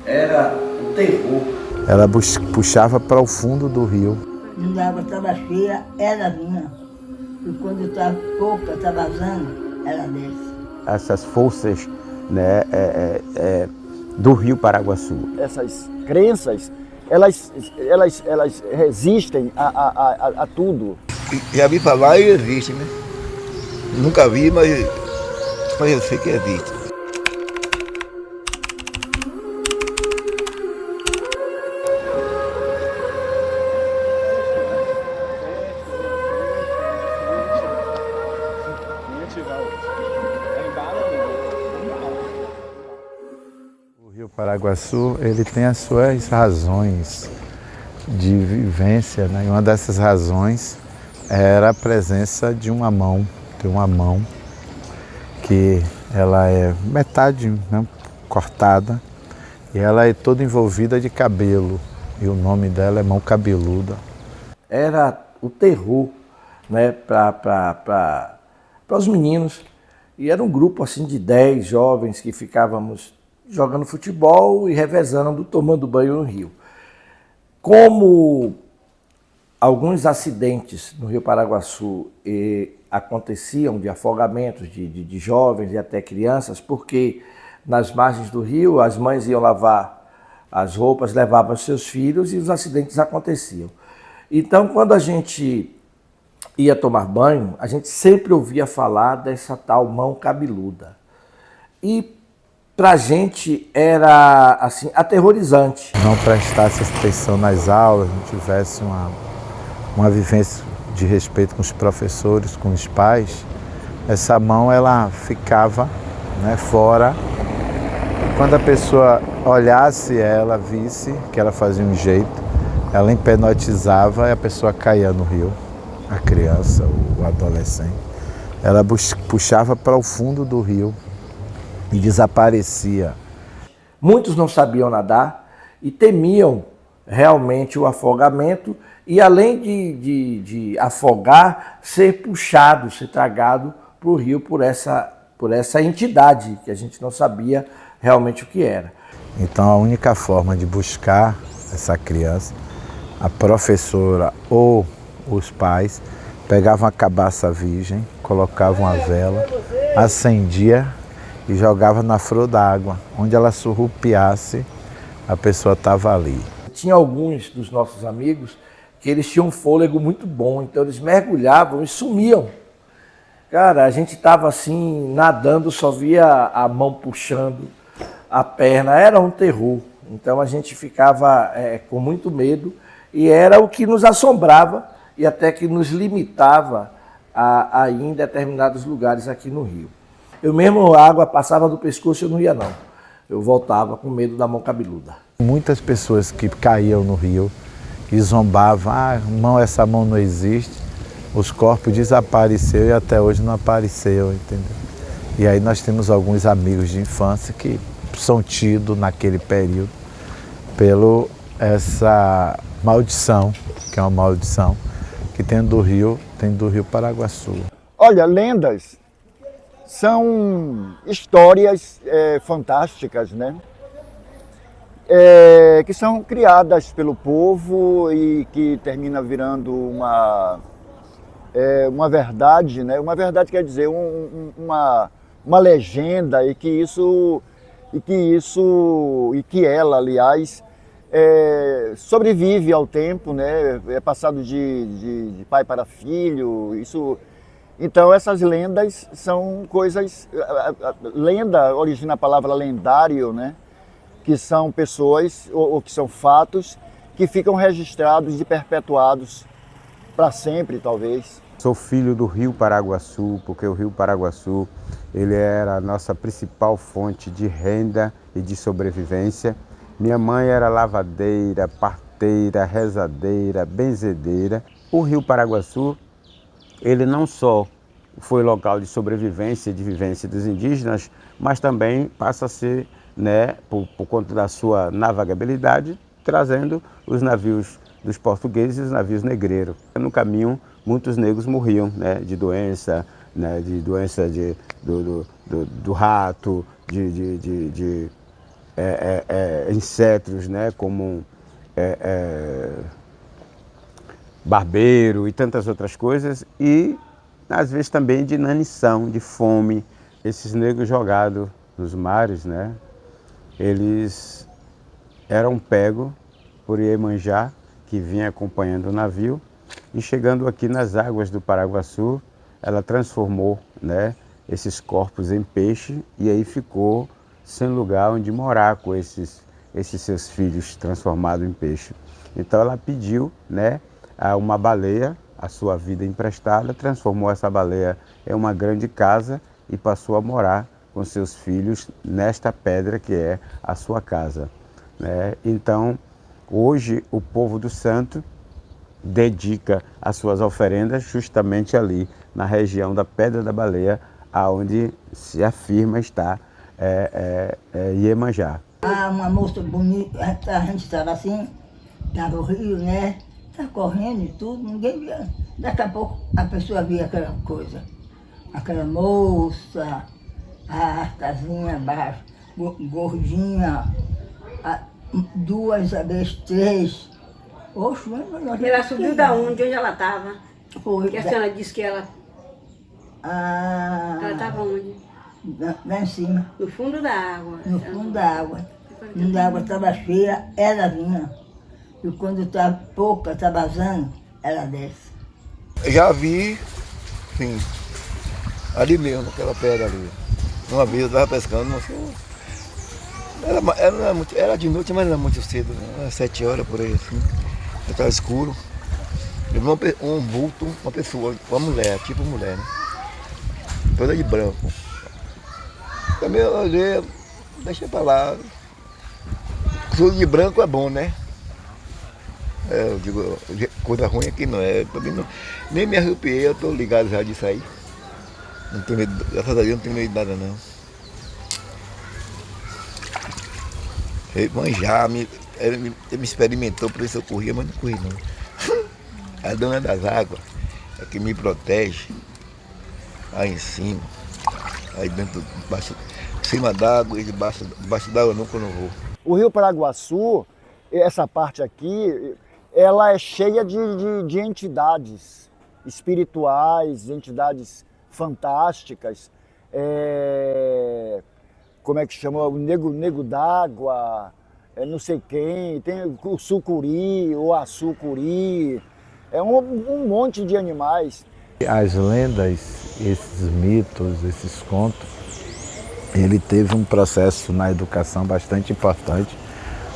Era o terror. Ela puxava para o fundo do rio. Quando a água estava cheia, ela vinha. E quando estava pouca, estava vazando, ela desce. Essas forças, né, do Rio Paraguaçu. Essas crenças, elas resistem a tudo. Já vi falar e existe, né? Nunca vi, mas eu sei que existe. O Rio Paraguaçu, ele tem as suas razões de vivência, né? E uma dessas razões era a presença de uma mão, que ela é metade, né, cortada, e ela é toda envolvida de cabelo, e o nome dela é Mão Cabeluda. Era o terror, né, para os meninos. E era um grupo assim de 10 jovens que ficávamos jogando futebol e revezando, tomando banho no rio. Como alguns acidentes no Rio Paraguaçu aconteciam de afogamentos de jovens e até crianças, porque nas margens do rio as mães iam lavar as roupas, levavam seus filhos e os acidentes aconteciam. Então, quando a gente ia tomar banho, a gente sempre ouvia falar dessa tal mão cabeluda. E pra gente era assim aterrorizante. Não prestasse atenção nas aulas, não tivesse uma vivência de respeito com os professores, com os pais, essa mão ela ficava, né, fora. Quando a pessoa olhasse ela, visse que ela fazia um jeito, ela hipnotizava e a pessoa caía no rio, a criança, o adolescente. Ela puxava para o fundo do rio e desaparecia. Muitos não sabiam nadar e temiam realmente o afogamento e, além de afogar, ser puxado, ser tragado para o rio por essa entidade que a gente não sabia realmente o que era. Então a única forma de buscar essa criança, a professora ou os pais pegavam a cabaça virgem, colocavam a vela, acendia e jogava na flor d'água. Onde ela surrupiasse, a pessoa estava ali. Tinha alguns dos nossos amigos que eles tinham um fôlego muito bom, então eles mergulhavam e sumiam. Cara, a gente estava assim, nadando, só via a mão puxando a perna, era um terror. Então a gente ficava com muito medo e era o que nos assombrava e até que nos limitava a ir em determinados lugares aqui no Rio. Eu mesmo, a água passava do pescoço e eu não ia não. Eu voltava com medo da mão cabeluda. Muitas pessoas que caíam no rio e zombavam, essa mão não existe, os corpos desapareceram e até hoje não apareceu, entendeu? E aí nós temos alguns amigos de infância que são tidos naquele período pelo essa maldição, que é uma maldição, que tem do Rio Paraguaçu. Olha, lendas são histórias fantásticas, né? Que são criadas pelo povo e que termina virando uma verdade, né? Uma verdade quer dizer uma legenda e que ela, aliás, sobrevive ao tempo, né? É passado de pai para filho. Então essas lendas são coisas. Lenda origina a palavra lendário, né? Que são pessoas ou que são fatos que ficam registrados e perpetuados para sempre, talvez. Sou filho do Rio Paraguaçu, porque o Rio Paraguaçu ele era a nossa principal fonte de renda e de sobrevivência. Minha mãe era lavadeira, parteira, rezadeira, benzedeira. O Rio Paraguaçu, ele não só foi local de sobrevivência e de vivência dos indígenas, mas também passa a ser, né, por conta da sua navegabilidade, trazendo os navios dos portugueses e os navios negreiros. No caminho, muitos negros morriam, né, de doença, né, do rato, insetos, né, como barbeiro e tantas outras coisas, e às vezes também de inanição, de fome. Esses negros jogados nos mares, né, eles eram pegos por Iemanjá, que vinha acompanhando o navio, e chegando aqui nas águas do Paraguaçu, ela transformou, né, esses corpos em peixe, e aí ficou sem lugar onde morar com esses seus filhos transformados em peixe. Então ela pediu, né, a uma baleia a sua vida emprestada, transformou essa baleia em uma grande casa e passou a morar com seus filhos nesta pedra que é a sua casa, né? Então, hoje o povo do Santo dedica as suas oferendas justamente ali na região da Pedra da Baleia, aonde se afirma estar Iemanjá. Ah, uma moça bonita, a gente estava assim, estava o rio, né? Estava correndo e tudo, ninguém via. Daqui a pouco a pessoa via aquela coisa, aquela moça, a artazinha abaixo, gordinha, duas, às vezes três. Oxe, ela subiu da onde ela estava? Foi. Que a senhora disse que ela estava onde? Lá em cima. No fundo da água. No fundo da água. Quando a água estava cheia, ela vinha. E quando está pouca, está vazando, ela desce. Já vi, sim, ali mesmo, naquela pedra ali. Uma vez eu estava pescando, mas era de noite, mas não era muito cedo, né? Era 7 horas por aí, assim. Já estava escuro. Eu vi um vulto, uma pessoa, uma mulher, tipo mulher, né? Toda de branco. Também eu olhei, deixei pra lá. Tudo de branco é bom, né? Eu digo, coisa ruim aqui não é. Não, nem me arrepiei, eu tô ligado já disso aí. Não tenho medo, graças a Deus não tenho medo de nada não. Ele me experimentou para ver se eu corria, mas não corri não. A dona das águas é que me protege aí em cima, aí dentro, em cima d'água e debaixo d'água nunca eu não vou. O Rio Paraguaçu, essa parte aqui, ela é cheia de entidades espirituais, entidades fantásticas. Como é que chama? O nego d'água, não sei quem, tem o sucuri, o açucuri, um monte de animais. As lendas, esses mitos, esses contos, ele teve um processo na educação bastante importante,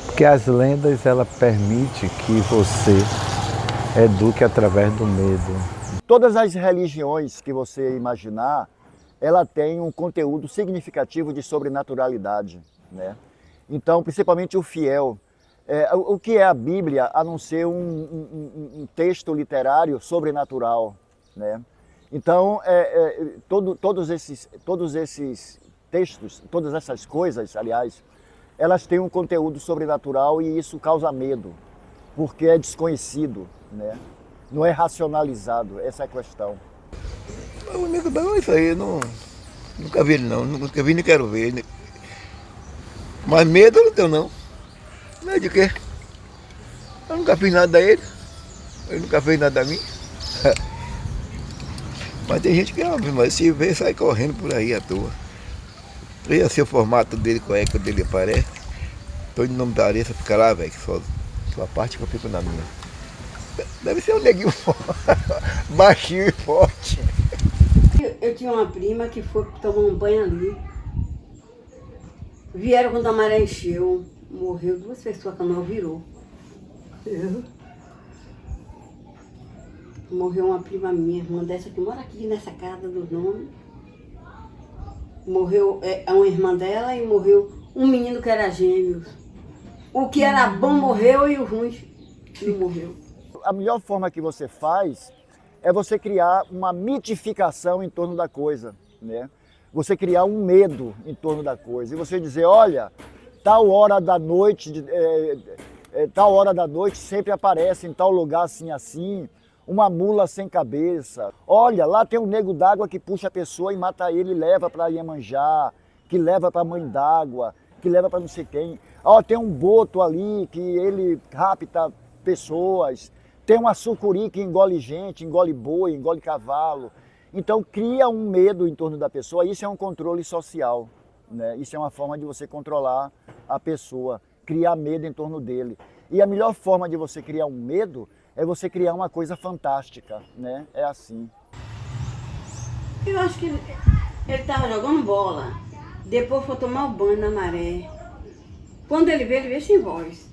porque as lendas, ela permite que você eduque através do medo. Todas as religiões que você imaginar, ela tem um conteúdo significativo de sobrenaturalidade, né? Então, principalmente o fiel. O que é a Bíblia, a não ser um texto literário sobrenatural, né? Então, todos esses textos, todas essas coisas, aliás, elas têm um conteúdo sobrenatural e isso causa medo, porque é desconhecido, né? Não é racionalizado, essa é a questão. O nego d'água é isso aí, nunca vi ele não, nunca vi nem quero ver. Mas medo eu não tenho não. Medo de quê? Eu nunca fiz nada a ele, ele nunca fez nada a mim. Mas tem gente que mas se vê, sai correndo por aí à toa. Veja se o formato dele, qual é que o dele aparece. Tô em nome da areia, fica lá, velho, só a parte que eu fico na minha. Deve ser um neguinho baixinho e forte. Eu tinha uma prima que foi tomar um banho ali. Vieram quando a maré encheu. Morreu 2 pessoas, a canoa virou. Morreu uma prima minha, irmã dessa que mora aqui nessa casa dos nomes. Morreu uma irmã dela e morreu um menino que era gêmeos. O que era bom morreu e o ruim não morreu. A melhor forma que você faz é você criar uma mitificação em torno da coisa, né? Você criar um medo em torno da coisa e você dizer, olha, tal hora da noite sempre aparece em tal lugar assim, uma mula sem cabeça. Olha, lá tem um nego d'água que puxa a pessoa e mata ele e leva para Iemanjá, que leva para a mãe d'água, que leva para não sei quem. Ó, tem um boto ali que ele rapta pessoas, tem uma sucuri que engole gente, engole boi, engole cavalo. Então cria um medo em torno da pessoa, isso é um controle social, né? Isso é uma forma de você controlar a pessoa, criar medo em torno dele. E a melhor forma de você criar um medo é você criar uma coisa fantástica, né? É assim. Eu acho que ele estava jogando bola, depois foi tomar o banho na maré. Quando ele veio sem voz.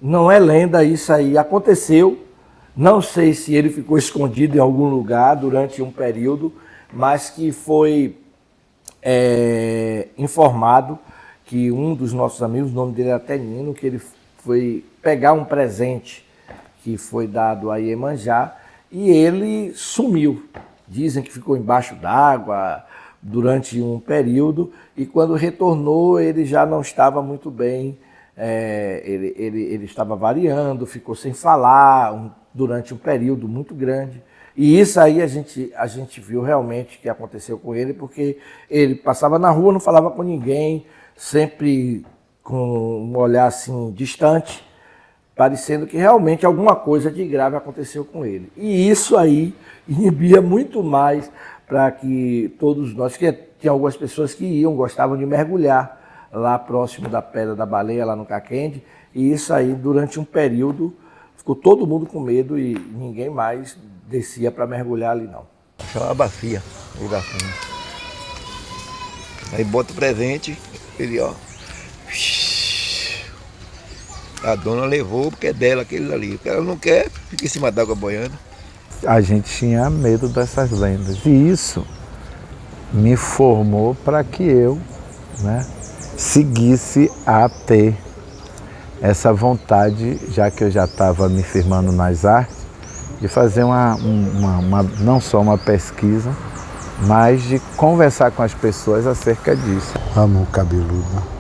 Não é lenda, isso aí aconteceu. Não sei se ele ficou escondido em algum lugar durante um período, mas que foi informado que um dos nossos amigos, o nome dele era até Nino, que ele foi pegar um presente que foi dado a Iemanjá e ele sumiu. Dizem que ficou embaixo d'água durante um período e quando retornou ele já não estava muito bem, ele estava variando, ficou sem falar durante um período muito grande. E isso aí a gente viu realmente que aconteceu com ele, porque ele passava na rua, não falava com ninguém, sempre com um olhar assim distante, parecendo que realmente alguma coisa de grave aconteceu com ele. E isso aí inibia muito mais para que todos nós, que tinha algumas pessoas que gostavam de mergulhar lá próximo da Pedra da Baleia, lá no Caquende, e isso aí durante um período ficou todo mundo com medo e ninguém mais descia para mergulhar ali não. Achava uma bacia, o lugar fundo. Aí bota o presente, ele ó. A dona levou porque é dela aquele ali. Ela não quer, fica em cima d'água boiando. A gente tinha medo dessas lendas. E isso me formou para que eu, né, seguisse a ter essa vontade, já que eu já estava me firmando nas artes, de fazer não só uma pesquisa, mas de conversar com as pessoas acerca disso. Amo o cabeludo.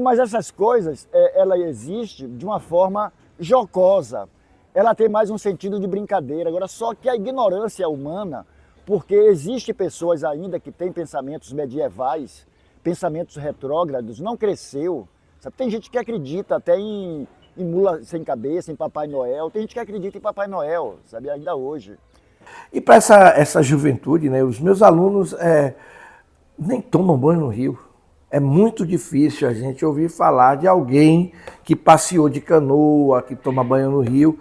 Mas essas coisas, ela existe de uma forma jocosa. Ela tem mais um sentido de brincadeira. Agora, só que a ignorância humana, porque existem pessoas ainda que têm pensamentos medievais, pensamentos retrógrados, não cresceu. Sabe? Tem gente que acredita até em mula sem cabeça, em Papai Noel. Tem gente que acredita em Papai Noel, sabe? Ainda hoje. E para essa juventude, né, os meus alunos nem tomam banho no rio. É muito difícil a gente ouvir falar de alguém que passeou de canoa, que toma banho no rio,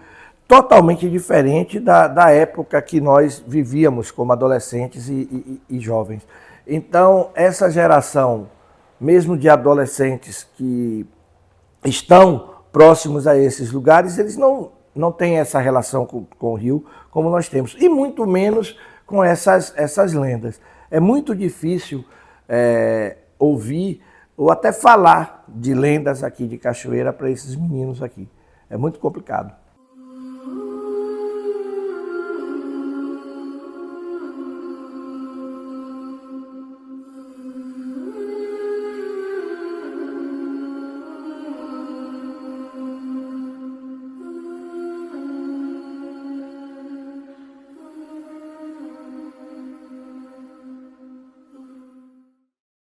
totalmente diferente da época que nós vivíamos como adolescentes e jovens. Então, essa geração, mesmo de adolescentes que estão próximos a esses lugares, eles não têm essa relação com o rio como nós temos, e muito menos com essas lendas. É muito difícil ouvir ou até falar de lendas aqui de Cachoeira para esses meninos aqui. É muito complicado.